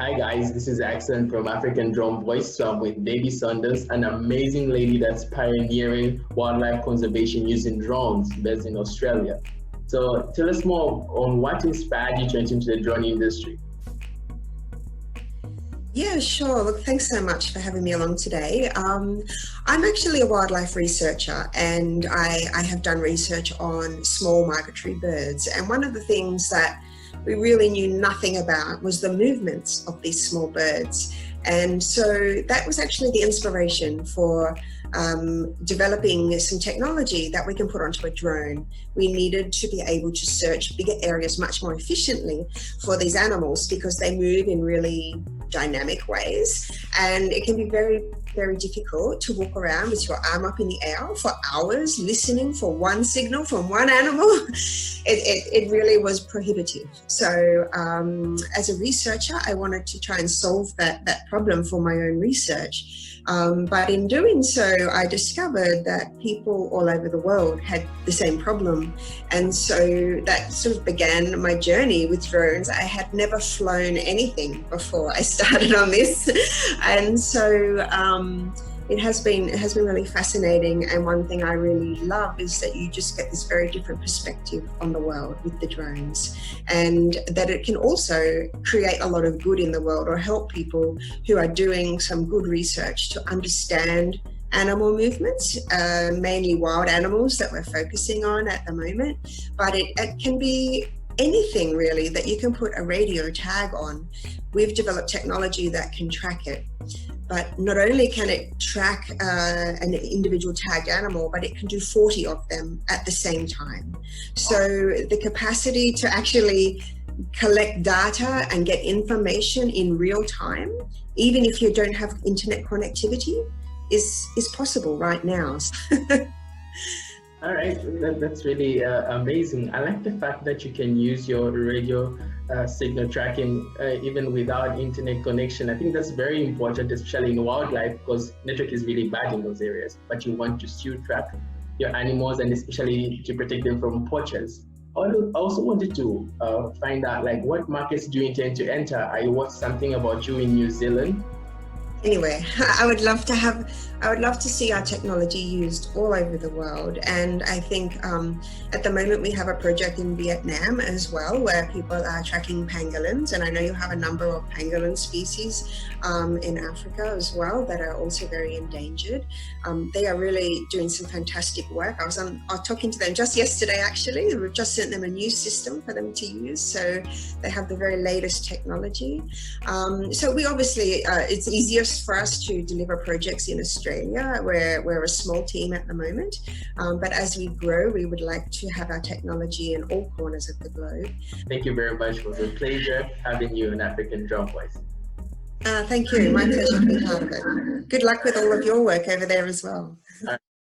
Hi guys, this is Axon from African Drum Voice. So I'm with Debbie Saunders, an amazing lady that's pioneering wildlife conservation using drones based in Australia. So tell us more on what inspired you to enter into the drone industry. Yeah, sure. Look, thanks so much for having me along today. I'm actually a wildlife researcher and I have done research on small migratory birds. And one of the things that we really knew nothing about was the movements of these small birds. And so that was actually the inspiration for developing some technology that we can put onto a drone. We needed to be able to search bigger areas much more efficiently for these animals because they move in really dynamic ways, and it can be very, very difficult to walk around with your arm up in the air for hours listening for one signal from one animal. It really was prohibitive. So as a researcher, I wanted to try and solve that problem for my own research. But in doing so, I discovered that people all over the world had the same problem. And so that sort of began my journey with drones. I had never flown anything before I started on this. And so it has been really fascinating. And one thing I really love is that you just get this very different perspective on the world with the drones, and that it can also create a lot of good in the world or help people who are doing some good research to understand animal movements, mainly wild animals that we're focusing on at the moment. But it can be anything really that you can put a radio tag on. We've developed technology that can track it. But not only can it track an individual tagged animal, but it can do 40 of them at the same time. So the capacity to actually collect data and get information in real time, even if you don't have internet connectivity, is possible right now. All right, that's really amazing. I like the fact that you can use your radio signal tracking even without internet connection. I think that's very important, especially in wildlife, because network is really bad in those areas, but you want to still track your animals and especially to protect them from poachers. I also wanted to find out, like, what markets do you intend to enter? I watched something about you in New Zealand. Anyway, I would love to see our technology used all over the world. And I think at the moment we have a project in Vietnam as well, where people are tracking pangolins. And I know you have a number of pangolin species in Africa as well that are also very endangered. They are really doing some fantastic work. I was talking to them just yesterday, actually. We've just sent them a new system for them to use. So they have the very latest technology. So we obviously, it's easier for us to deliver projects in Australia, where we're a small team at the moment. But as we grow, we would like to have our technology in all corners of the globe. Thank you very much. It was a pleasure having you in African Drum Voice. Thank you. My pleasure to be part of it. Good luck with all of your work over there as well.